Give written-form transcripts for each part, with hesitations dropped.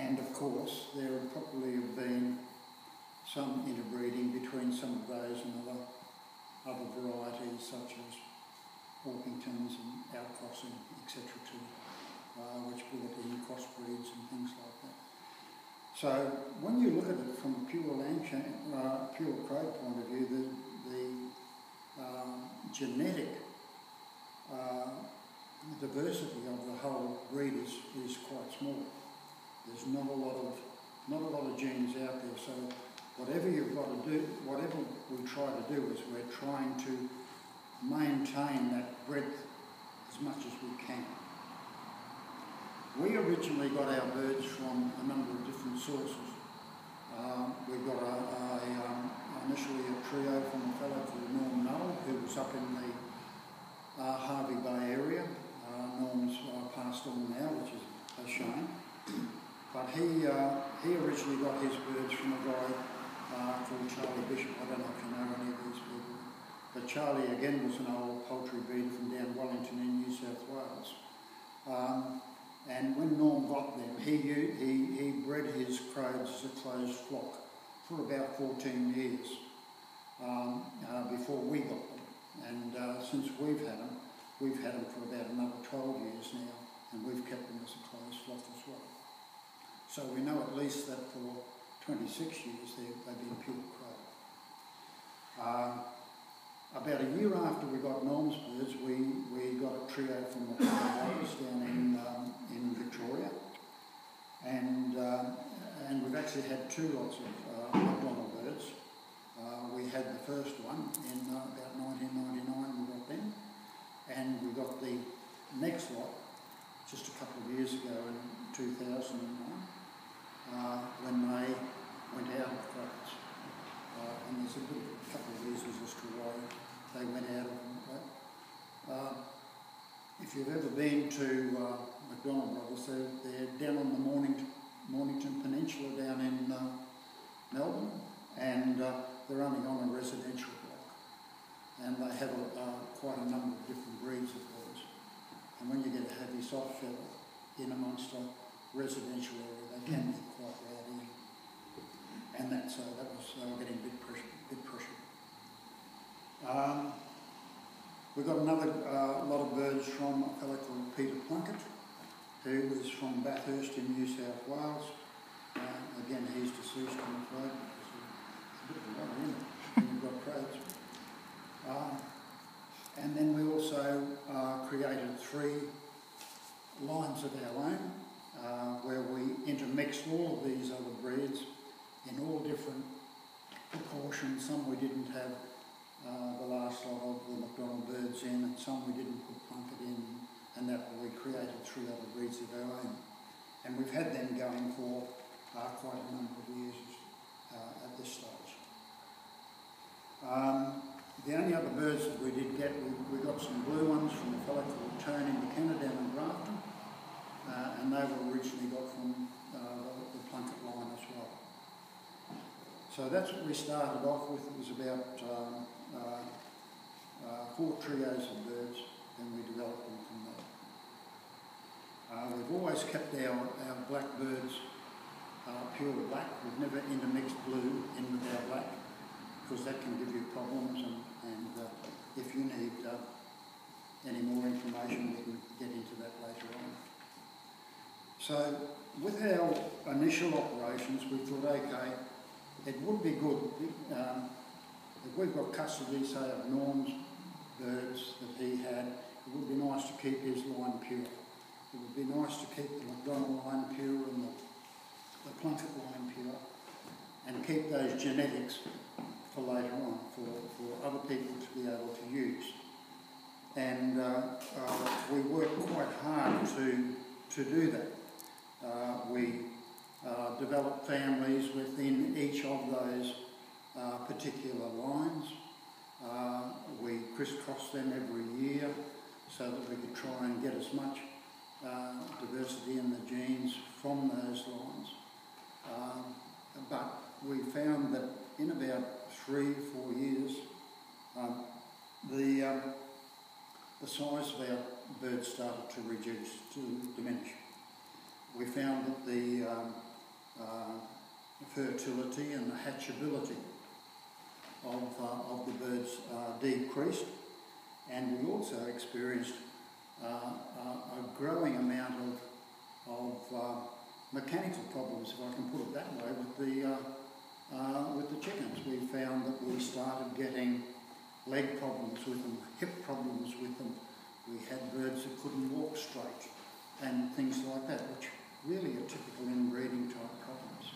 And of course, there would probably have been some interbreeding between some of those and other varieties such as Orpingtons and outcrossing, etc., which brought in crossbreeds and things like that. So when you look at it from a pure craig point of view, the genetic diversity of the whole breed is quite small. There's not a lot of genes out there. So whatever you've got to do, whatever we try to do is we're trying to maintain that breadth as much as we can. We originally got our birds from a number of different sources. We got initially a trio from a fellow called Norm Null, who was up in the Hervey Bay area. Norm's passed on now, which is a shame. But he originally got his birds from a guy called Charlie Bishop. I don't know if you know any of these people. But Charlie, again, was an old poultry breeder from down Wellington in New South Wales. And when Norm got them, he bred his crows as a closed flock for about 14 years before we got them. And since we've had them for about another 12 years now, and we've kept them as a closed flock as well. So we know at least that for 26 years they've been pure crow. About a year after we got Norm's birds, we got a trio from the Brothers down in Victoria, and we've actually had two lots of McDonald birds. We had the first one in about 1999, we got them, and we got the next lot just a couple of years ago in 2009, when they went out of crows. And there's a couple of reasons as to why they went out of them. If you've ever been to McDonald Brothers, they're down on the Mornington Peninsula down in Melbourne, and they're only on a residential block. And they have quite a number of different breeds of birds. And when you get a heavy soft feather in amongst a residential area, they can be quite rowdy. And they were getting a bit pressure. We got another lot of birds from a fellow called Peter Plunkett, who was from Bathurst in New South Wales. Again, he's deceased, I'm afraid. It's a bit of a worry, isn't it, when you've got crows. And then we also created 3 lines of our own, where we intermixed all of these other breeds in all different proportions. Some we didn't have the last lot of the McDonald birds in, and some we didn't put Plunkett in, and that we created 3 other breeds of our own. And we've had them going for quite a number of years at this stage. The only other birds that we did get, we got some blue ones from a fellow called Tony McKenna down in Grafton, and they were originally got from the Plunkett line as well. So that's what we started off with. It was about 4 trios of birds, and we developed them from there. We've always kept our black birds pure black. We've never intermixed blue in with our black, because that can give you problems, and if you need any more information, we can get into that later on. So with our initial operations, we thought, okay, it would be good if we've got custody, say, of Norm's birds that he had. It would be nice to keep his line pure. It would be nice to keep the McDonald line pure and the Plunkett line pure, and keep those genetics for later on, for other people to be able to use. And we worked quite hard to do that. We developed families within each of those particular lines. We crisscrossed them every year so that we could try and get as much diversity in the genes from those lines. But we found that in about 3-4 years, the size of our birds started to reduce, to diminish. We found that fertility and the hatchability of the birds decreased, and we also experienced a growing amount of mechanical problems, if I can put it that way, with the chickens. We found that we started getting leg problems with them, hip problems with them. We had birds that couldn't walk straight and things like that, which really are typical inbreeding type problems.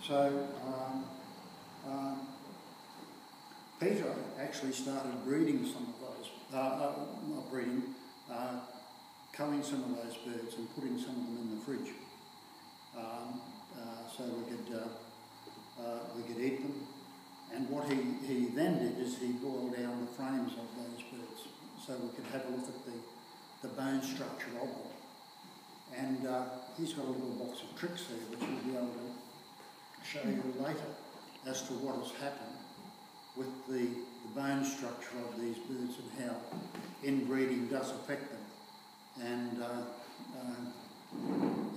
So Peter actually started breeding some of those, not breeding, culling some of those birds and putting some of them in the fridge, so we could eat them. And what he then did is he boiled down the frames of those birds so we could have a look at the bone structure of them. And he's got a little box of tricks there which we'll be able to show you later as to what has happened with the bone structure of these birds and how inbreeding does affect them. And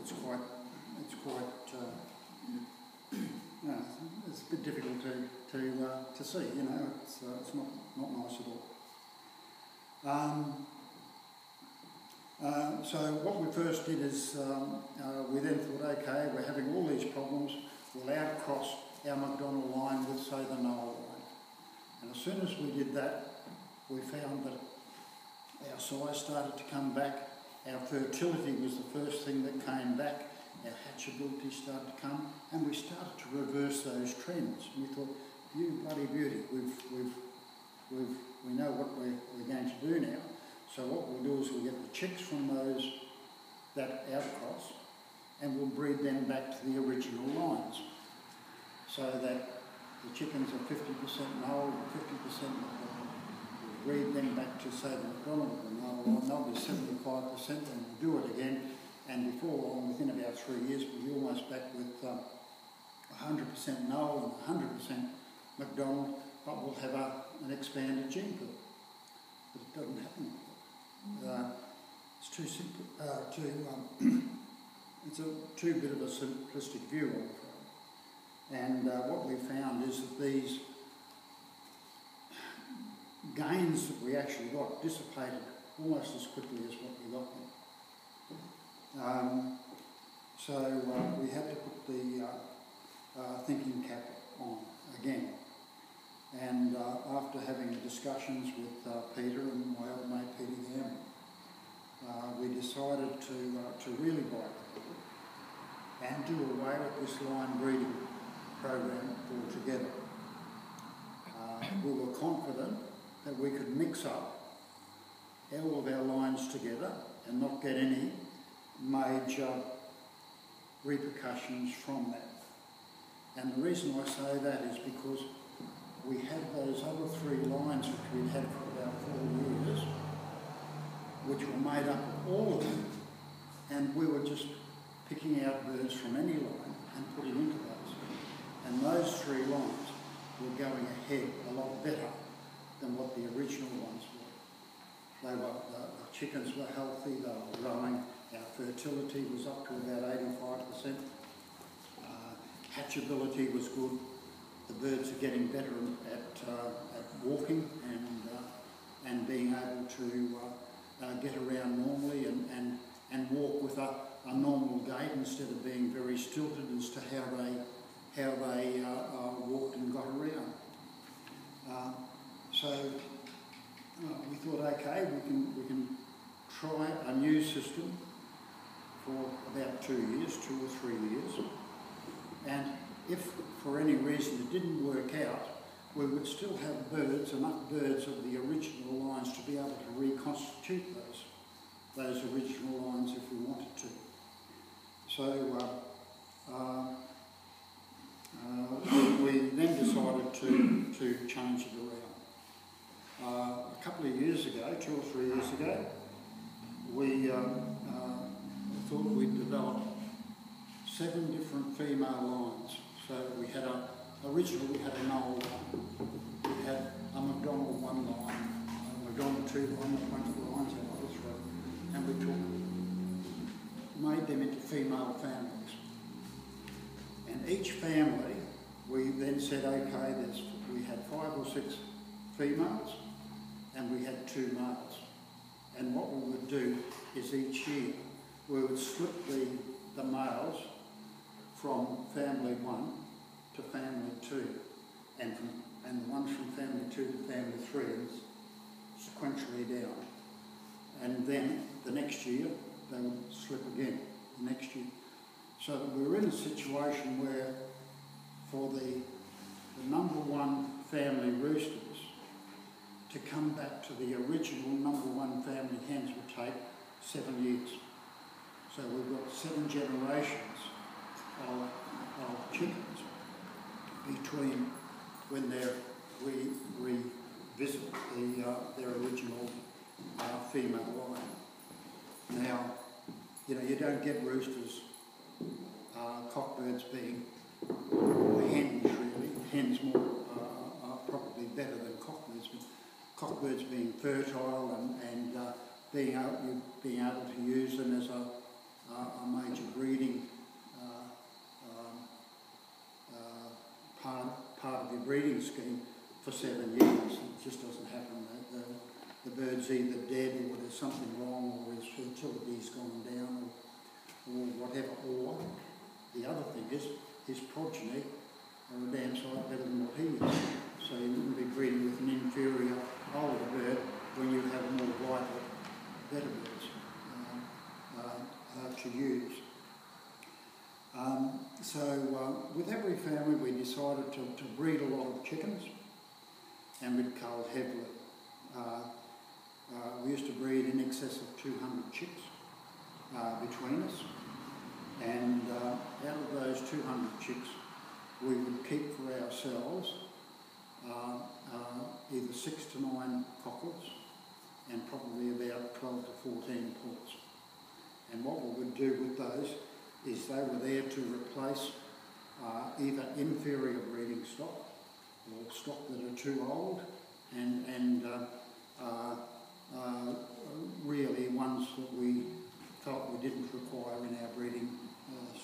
it's a bit difficult to see, you know, it's not nice at all. So what we first did is we then thought, okay, we're having all these problems, we'll outcross our McDonald line with, say, the Knoll line. And as soon as we did that, we found that our size started to come back, our fertility was the first thing that came back, our hatchability started to come, and we started to reverse those trends. And we thought, you bloody beauty, we know what we're going to do now. So what we'll do is we'll get the chicks from that outcross, and we'll breed them back to the original lines, so that the chickens are 50% Knoll and 50% McDonald. We'll breed them back to, say, the McDonald and Knoll line. They'll be 75%, and we'll do it again. And before long, within about 3 years, we'll be almost back with 100% Knoll and 100% McDonald, but we'll have an expanded gene pool. But it doesn't happen. It's too simple. It's too bit of a simplistic view of it. And what we found is that these gains that we actually got dissipated almost as quickly as what we got them. So we had to put the thinking cap on again. And after having discussions with Peter and my old mate Peter Gamble, we decided to really bite the bullet and do away with this line breeding program altogether. We were confident that we could mix up all of our lines together and not get any major repercussions from that. And the reason I say that is because we had those other 3 lines which we'd had for about 4 years, which were made up of all of them, and we were just picking out birds from any line and putting into those. And those 3 lines were going ahead a lot better than what the original ones were. They were, the chickens were healthy, they were growing, our fertility was up to about 85%, hatchability was good, the birds are getting better at walking and being able to get around normally and walk with a normal gait instead of being very stilted as to how they walked and got around. So we thought, okay, we can try a new system for about 2 years, 2 or 3 years, and if for any reason it didn't work out, we would still have birds, enough birds of the original lines to be able to reconstitute those original lines if we wanted to. So we then decided to change it around. A couple of years ago, 2 or 3 years ago, we thought we'd develop 7 different female lines. So we had originally we had a Knoll line, we had a McDonald 1 line, a McDonald 2 line, a bunch of lines out of this road, and we made them into female families. And each family, we then said, okay, we had 5 or 6 females and we had 2 males. And what we would do is each year we would split the males from family 1 to family 2, and the ones from family 2 to family 3 sequentially down. And then the next year they would slip again, the next year. So that we were in a situation where for the number 1 family roosters to come back to the original number 1 family hens would take 7 years. So we've got 7 generations of chickens between when they revisit their original female line. Now, you know, you don't get roosters, cockbirds being hens really. Hens are probably better than cockbirds, but cockbirds being fertile and being able to use them as a major breeding part of your breeding scheme for 7 years. It just doesn't happen. The bird's either dead or there's something wrong, or his fertility's gone down, or whatever. Or the other thing is his progeny are a damn sight better than what he is. So you wouldn't be breeding with an inferior older bird when you have more vital, better birds to use. With every family we decided to breed a lot of chickens, and we'd cull heavily. We used to breed in excess of 200 chicks between us, and out of those 200 chicks we would keep for ourselves either 6 to 9 cockles and probably about 12 to 14 ports. And what we would do with those is they were there to replace either inferior breeding stock or stock that are too old, and really ones that we felt we didn't require in our breeding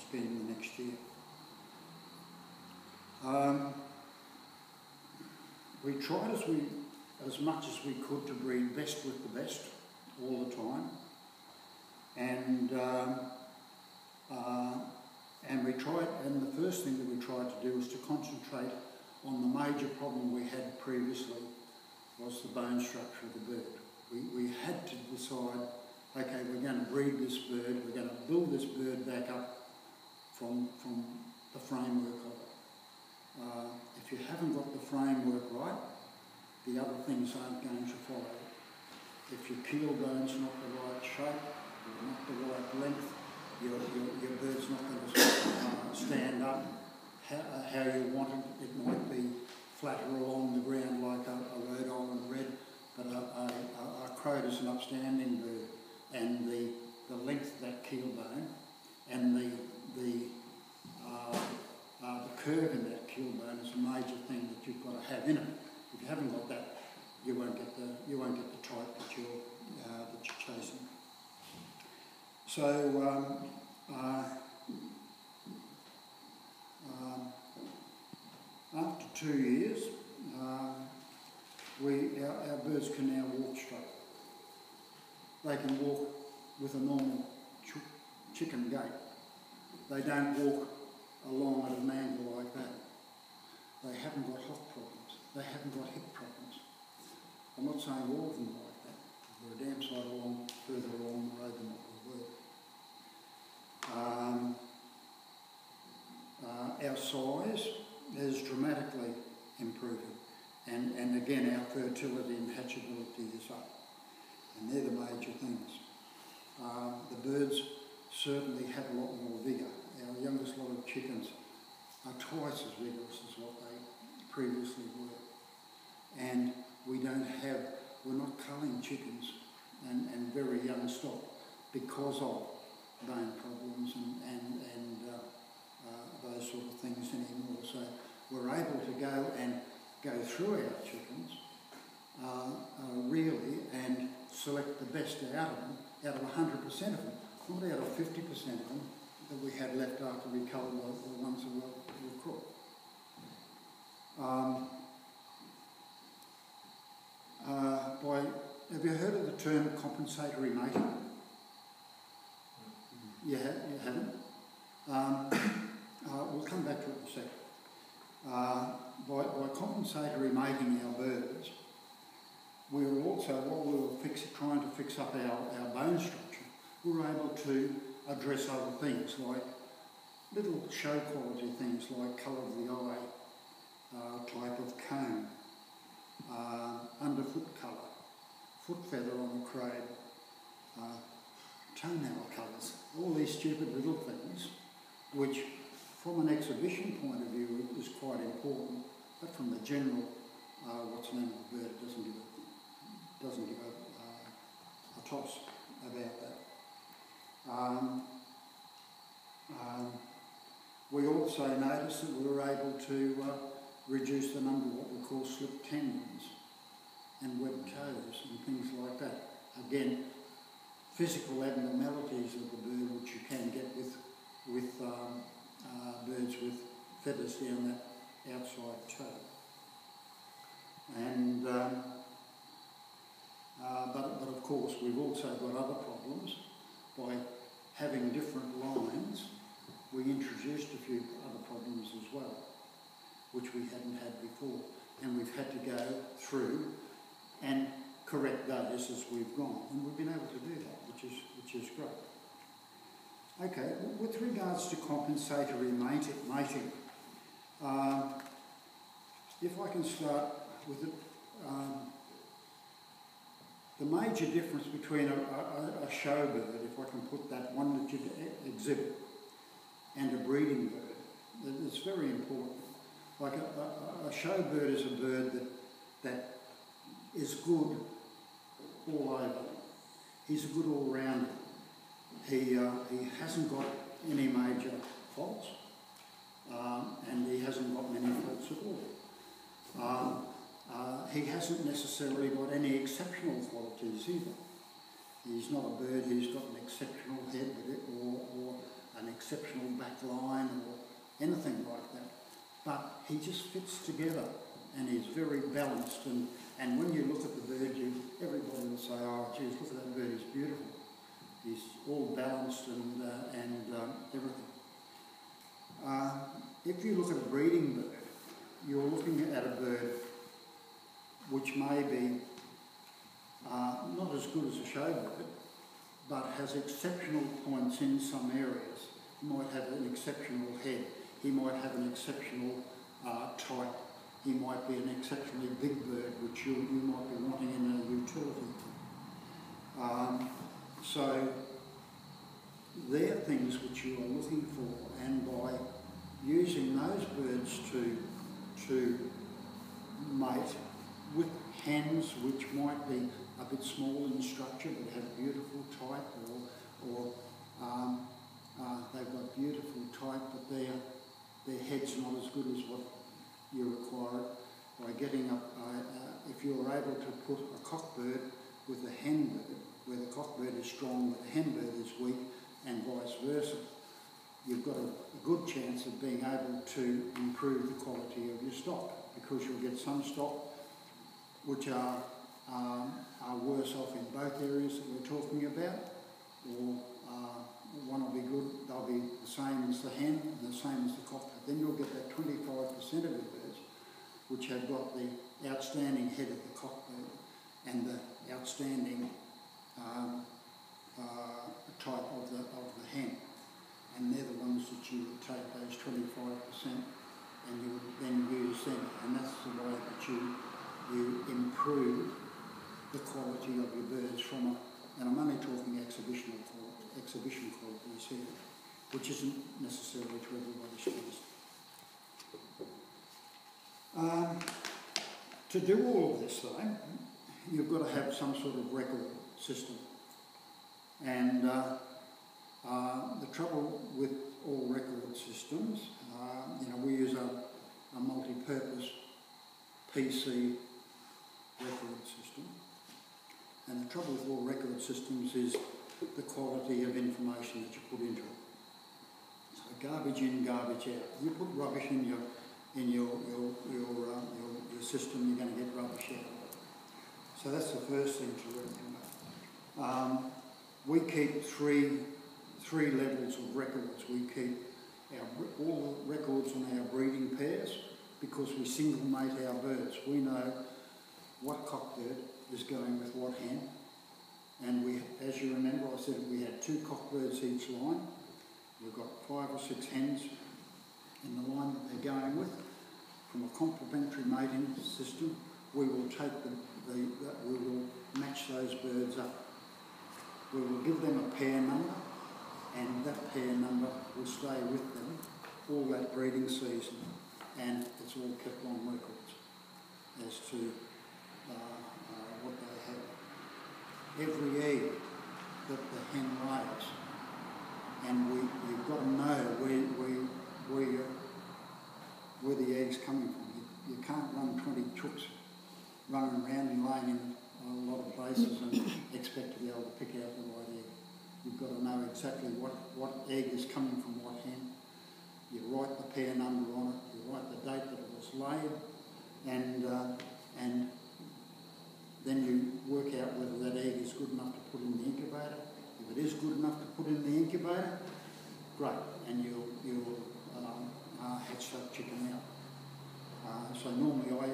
scheme the next year. We tried as much as we could to breed best with the best all the time, and we tried. And the first thing that we tried to do was to concentrate on the major problem we had previously, was the bone structure of the bird. We had to decide, okay, we're going to breed this bird, we're going to build this bird back up from the framework of it. If you haven't got the framework right, the other things aren't going to follow. If your keel bone's not the right shape, or not the right length, your bird's not going to stand up how you want it. It might be flatter along the ground like a Rhode Island red, but a Crota's an upstanding bird, and the length of that keel bone and the curve in that keel bone is a major thing that you've got to have in it. If you haven't got that, you won't get the type that you're chasing. So after 2 years, our birds can now walk straight. They can walk with a normal chicken gait. They don't walk along at an angle like that. They haven't got hock problems. They haven't got hip problems. I'm not saying all of them are like that. They're a damn sight further along the road than what we were. Our size is dramatically improving, and again our fertility and hatchability is up, and they're the major things. The birds certainly have a lot more vigour. Our youngest lot of chickens are twice as vigorous as what they previously were, and we're not culling chickens and very young stock because of bone problems and those sort of things anymore. So we're able to go through our chickens really and select the best out of them, out of 100% of them, not out of 50% of them that we had left after we culled the ones that crop. Have you heard of the term compensatory mating? You haven't? We'll come back to it in a second. By compensatory mating our birds, we were also, while we were trying to fix up our bone structure, we were able to address other things like little show quality things like colour of the eye, type of comb, underfoot colour, foot feather on the crane, toenail colours, all these stupid little things which from an exhibition point of view is quite important, but from the general what's the name of the bird, it doesn't give a toss about that. We also noticed that we were able to reduce the number of what we call slip tendons and webbed toes and things like that. Again, physical abnormalities of the bird which you can get with birds with feathers down that outside toe. And but of course we've also got other problems. By having different lines, we introduced a few other problems as well, which we hadn't had before, and we've had to go through and correct those as we've gone, and we've been able to do that, which is great. Okay, with regards to compensatory mating, if I can start with it, the major difference between a show bird, if I can put that one that you'd exhibit, and a breeding bird, it's very important. Like a show bird is a bird that is good all over. He's a good all-rounder. He hasn't got any major faults, and he hasn't got many faults at all. He hasn't necessarily got any exceptional qualities either. He's not a bird who's got an exceptional head or an exceptional back line or anything like that. But he just fits together and he's very balanced. And when you look at the bird, everybody will say, oh, geez, look at that bird, he's beautiful. He's all balanced and everything. If you look at a breeding bird, you're looking at a bird which may be not as good as a show bird, but has exceptional points in some areas. He might have an exceptional head. He might have an exceptional type. He might be an exceptionally big bird, which you might be wanting in a utility. So they're things which you are looking for, and by using those birds to mate with hens which might be a bit small in structure but have beautiful type, or they've got beautiful type but their head's not as good as what you require. By getting up, if you're able to put a cockbird with a hen bird, where the cockbird is strong but the hen bird is weak, and vice versa, you've got a good chance of being able to improve the quality of your stock, because you'll get some stock which are worse off in both areas that we're talking about, or one will be good, they'll be the same as the hen and the same as the cock. Then you'll get that 25% of your birds which have got the outstanding head of the cockbird and the outstanding type of the hen, and they're the ones that you would take those 25% and you would then use them, and that's the way that you improve the quality of your birds from and I'm only talking exhibition qualities here, which isn't necessarily to everybody's taste. To do all of this though, you've got to have some sort of record system. And the trouble with all record systems, we use a multi-purpose PC record system. And the trouble with all record systems is the quality of information that you put into it. So garbage in, garbage out. You put rubbish in your system, you're going to get rubbish out. So that's the first thing to remember. We keep three levels of records. We keep all the records on our breeding pairs because we single mate our birds. We know what cockbird is going with what hen. And we, as you remember, I said we had 2 cockbirds each line. We've got 5 or 6 hens in the line that they're going with. From a complementary mating system, we will take we will match those birds up. We will give them a pair number, and that pair number will stay with them all that breeding season, and it's all kept on records as to what they have. Every egg that the hen lays, and you've got to know where the egg's coming from. You can't run 20 chooks running around and laying in a lot of places and expect to be able to pick out the right egg. You've got to know exactly what egg is coming from what hen. You write the pair number on it, you write the date that it was laid, and then you work out whether that egg is good enough to put in the incubator. If it is good enough to put in the incubator, great, and you'll hatch that chicken out. So normally I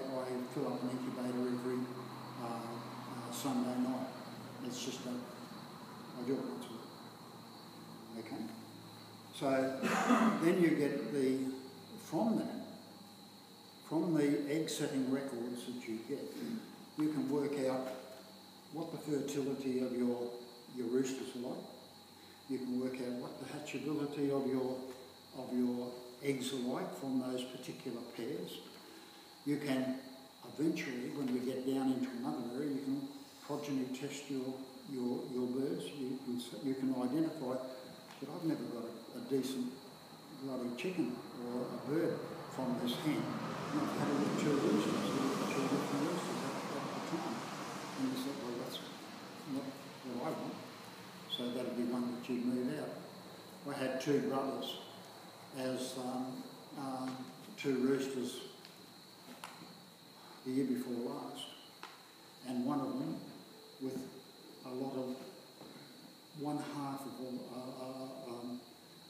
fill up an incubator every Sunday night. It's just I do it once a week. Okay. So then you get from the egg setting records that you get, you can work out what the fertility of your roosters are like. You can work out what the hatchability of your eggs are like from those particular pairs. You can eventually, when we get down into another area, you can progeny test your birds. You can identify that I've never got a decent bloody chicken or a bird from this hen. And I've had it with 2 roosters, 2 different roosters at the time. And you said, well, that's not what I want. So that'd be one that you'd move out. I had 2 brothers as 2 roosters the year before last, and one of them with a lot of one half of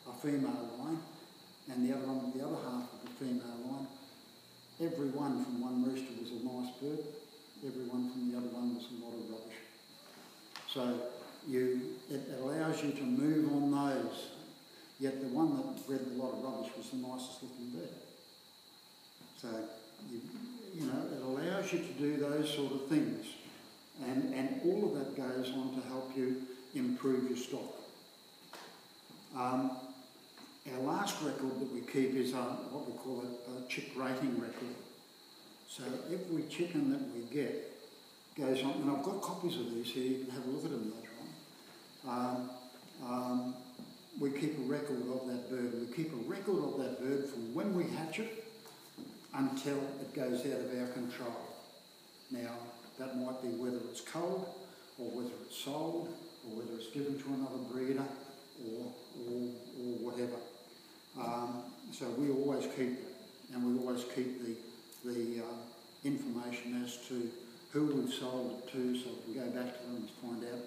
a female line, and the other one with the other half of the female line. Every one from one rooster was a nice bird. Every one from the other one was a lot of rubbish. So it allows you to move on those. Yet the one that bred a lot of rubbish was the nicest looking bird. So you know, it allows you to do those sort of things. And all of that goes on to help you improve your stock. Our last record that we keep is what we call a chick rating record. So every chicken that we get goes on, and I've got copies of these here, you can have a look at them later on. We keep a record of that bird. We keep a record of that bird from when we hatch it until it goes out of our control. Now, that might be whether it's culled, or whether it's sold, or whether it's given to another breeder, or whatever. So we always keep it, and we always keep the information as to who we've sold it to, so we can go back to them and find out,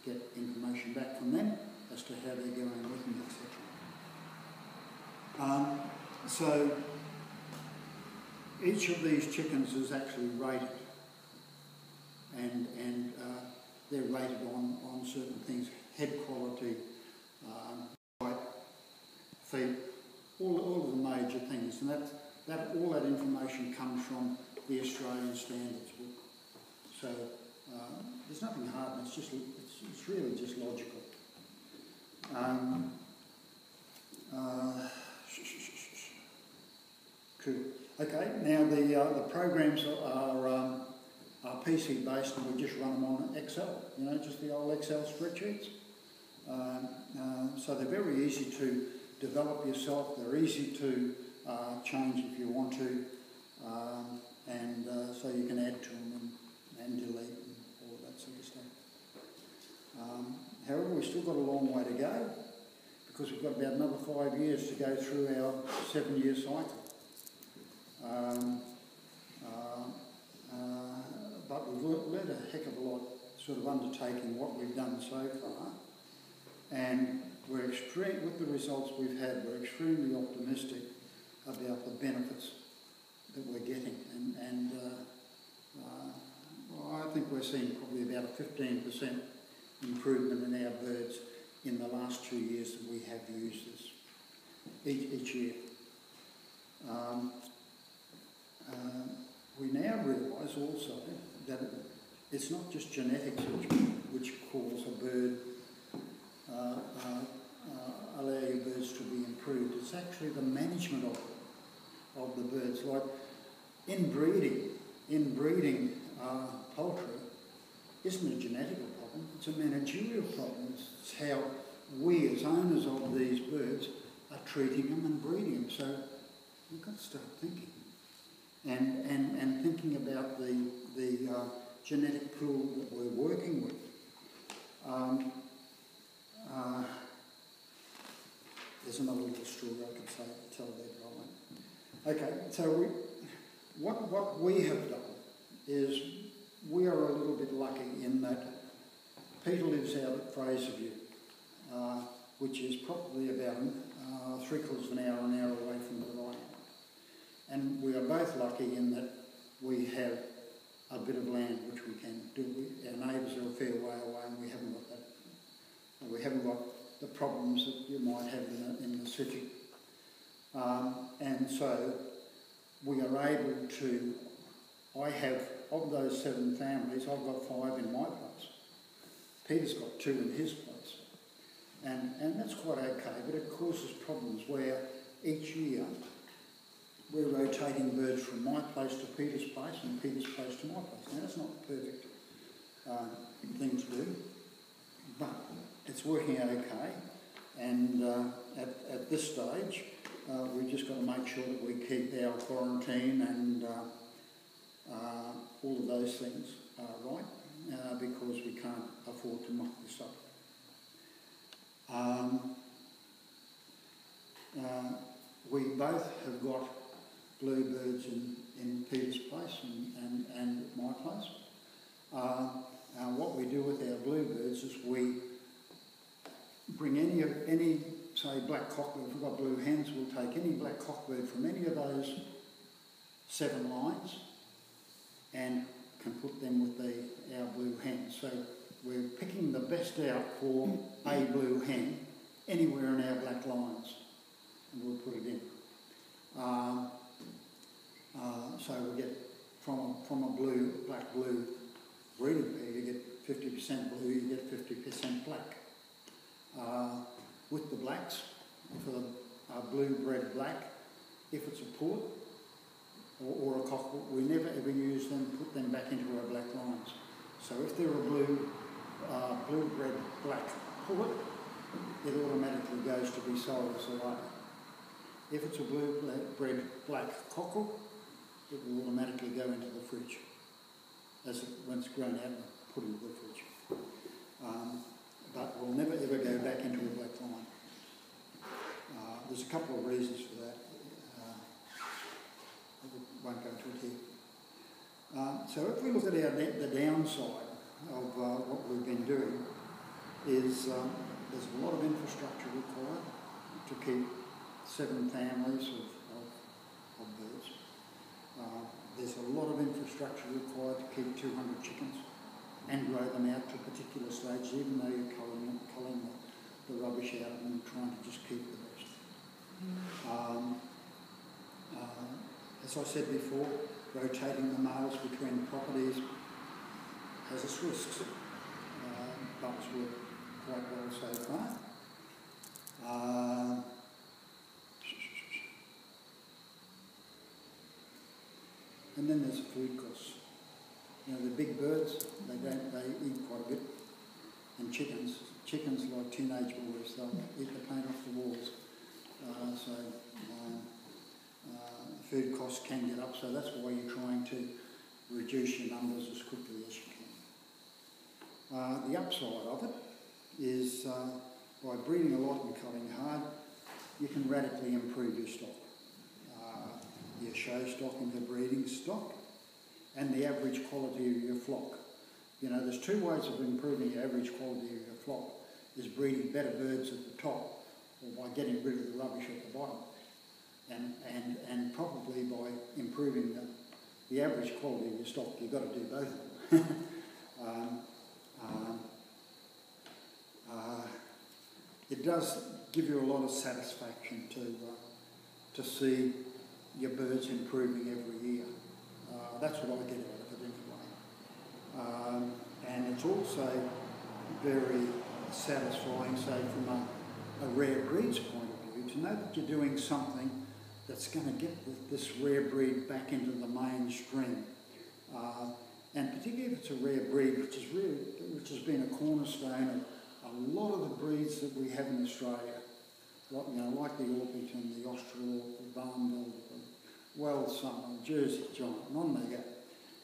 get information back from them as to how they're going with them, etc. So each of these chickens is actually rated, and they're rated on certain things: head quality, height, feet, all of the major things, and all that information comes from the Australian Standards book. So there's nothing hard, and it's really just logical. Cool. Okay, now the programs are PC based, and we just run them on Excel. You know, just the old Excel spreadsheets. So they're very easy to develop yourself. They're easy to change if you want to, and so you can add to them and delete and all of that sort of stuff. However, we've still got a long way to go, because we've got about another 5 years to go through our 7-year cycle. But we've learned a heck of a lot sort of undertaking what we've done so far, and we're with the results we've had, we're extremely optimistic about the benefits that we're getting, and well, I think we're seeing probably about a 15% improvement in our birds in the last 2 years that we have used this each year. We now realise also that it's not just genetics which cause a bird, allow your birds to be improved. It's actually the management of the birds. Like in breeding poultry isn't a genetic problem, it's a managerial problem. It's how we as owners of these birds are treating them and breeding them. So we've got to start thinking. And thinking about the genetic pool that we're working with. There's another little story I could tell there, but I won't. Okay, so what we have done is we are a little bit lucky in that Peter lives out at Fraserview, which is probably about 3/4 of an hour away from where I am. And we are both lucky in that we have a bit of land which we can do. Our neighbours are a fair way away, and we haven't got that. We haven't got the problems that you might have in the city. And so we are able to. I have, of those 7 families, I've got 5 in my place. Peter's got 2 in his place, and that's quite okay. But it causes problems where each year we're rotating birds from my place to Peter's place and Peter's place to my place. Now, that's not the perfect thing to do, but it's working out okay. And at this stage, we've just got to make sure that we keep our quarantine and all of those things right, because we can't afford to muck this up. We both have got bluebirds in Peter's place and my place. What we do with our bluebirds is we bring any say black cockbird. If we've got blue hens, we'll take any black cockbird from any of those 7 lines and can put them with our blue hens. So we're picking the best out for a blue hen anywhere in our black lines, and we'll put it in. So we get from a black blue breeding pair, you get 50% blue, you get 50% black. With the blacks, for a blue bred black, if it's a pullet or a cockle, we never ever use them, put them back into our black lines. So if they're a blue bred black pullet, it automatically goes to be sold as a layer. If it's a blue bred black cockle, it will automatically go into the fridge when it's grown out and put into the fridge. But we'll never ever go back into a black line. There's a couple of reasons for that. I won't go into it here. So if we look at the downside of what we've been doing is there's a lot of infrastructure required to keep 7 families of birds. There's a lot of infrastructure required to keep 200 chickens and grow them out to particular stages, even though you're culling the rubbish out of them and trying to just keep the best. As I said before, rotating the males between properties has its risks, but it's worked quite well so far. And then there's food costs. You know, the big birds, they eat quite a bit. And chickens like teenage boys, they'll eat the paint off the walls. Food costs can get up, so that's why you're trying to reduce your numbers as quickly as you can. The upside of it is by breeding a lot and culling hard, you can radically improve your stock. Your show stock into breeding stock, and the average quality of your flock. You know, there's two ways of improving the average quality of your flock, is breeding better birds at the top, or by getting rid of the rubbish at the bottom. And probably by improving the average quality of your stock, you've got to do both of them. It does give you a lot of satisfaction to see your birds improving every year. That's what I get out of it anyway. And it's also very satisfying, say, from a rare breed's point of view, to know that you're doing something that's going to get this rare breed back into the mainstream. And particularly if it's a rare breed, which has been a cornerstone of a lot of the breeds that we have in Australia, like the Orpington, the Austral, the Barnbill, the Wells Summer, Jersey Giant, and on they go.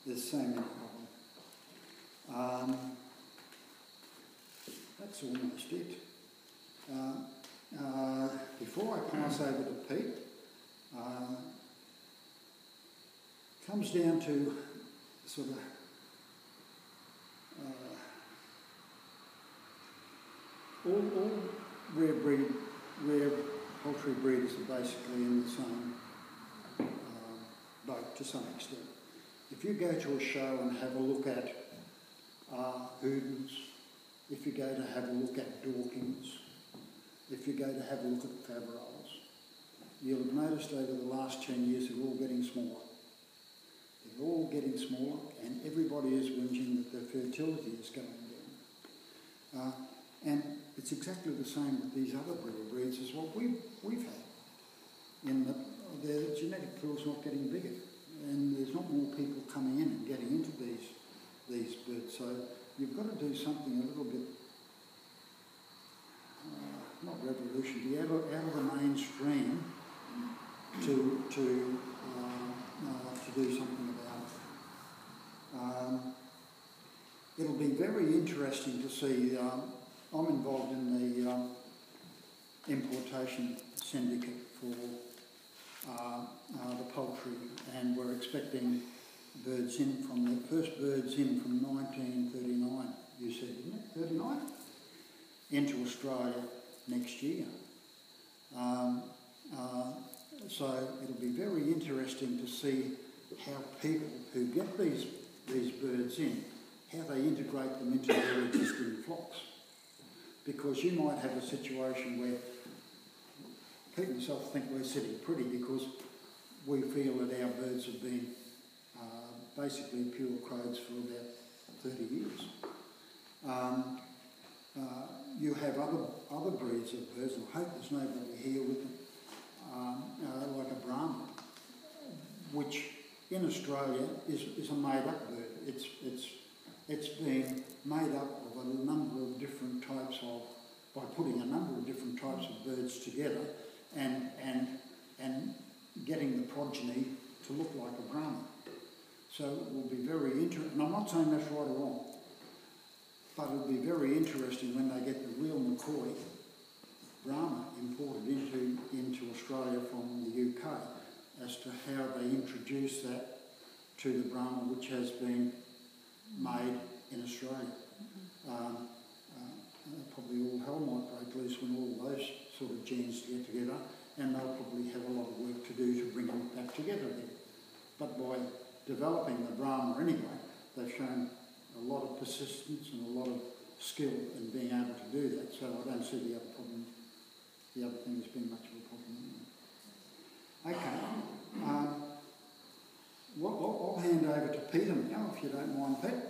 There's so many of them. That's almost it. Before I pass over to Pete, comes down to sort of all rare poultry breeders are basically in the same boat to some extent. If you go to a show and have a look at Hoodens, if you go to have a look at Dorkings, if you go to have a look at Faverolles, you'll have noticed over the last 10 years they're all getting smaller. They're all getting smaller, and everybody is whinging that their fertility is going down. And it's exactly the same with these other breeds as what we've had. In that the genetic pool's not getting bigger, and there's not more people coming in and getting into these birds. So you've got to do something a little bit, not revolutionary, out of the mainstream to do something about it. It'll be very interesting to see. I'm involved in the importation syndicate for the poultry, and we're expecting birds in from the first birds in from 1939. You said, didn't it? 39 into Australia next year. So it'll be very interesting to see how people who get these birds in, how they integrate them into their existing flocks. Because you might have a situation where people themselves think we're sitting pretty because we feel that our birds have been basically pure crows for about 30 years. You have other breeds of birds, and I hope there's nobody here with them, like a Brahma, which in Australia is a made-up bird. It's been made up of a number of different types of, by putting a number of different types of birds together and getting the progeny to look like a Brahma. So it will be very interesting, and I'm not saying that's right or wrong, but it'll be very interesting when they get the real McCoy Brahma imported into Australia from the UK as to how they introduce that to the Brahma which has been made in Australia. Probably all hell might break loose when all those sort of genes get together, and they'll probably have a lot of work to do to bring them back together again. But by developing the Brahma anyway, they've shown a lot of persistence and a lot of skill in being able to do that, so I don't see the other thing as being much of a problem. Okay. I'll hand over to Peter now, if you don't mind, Pete.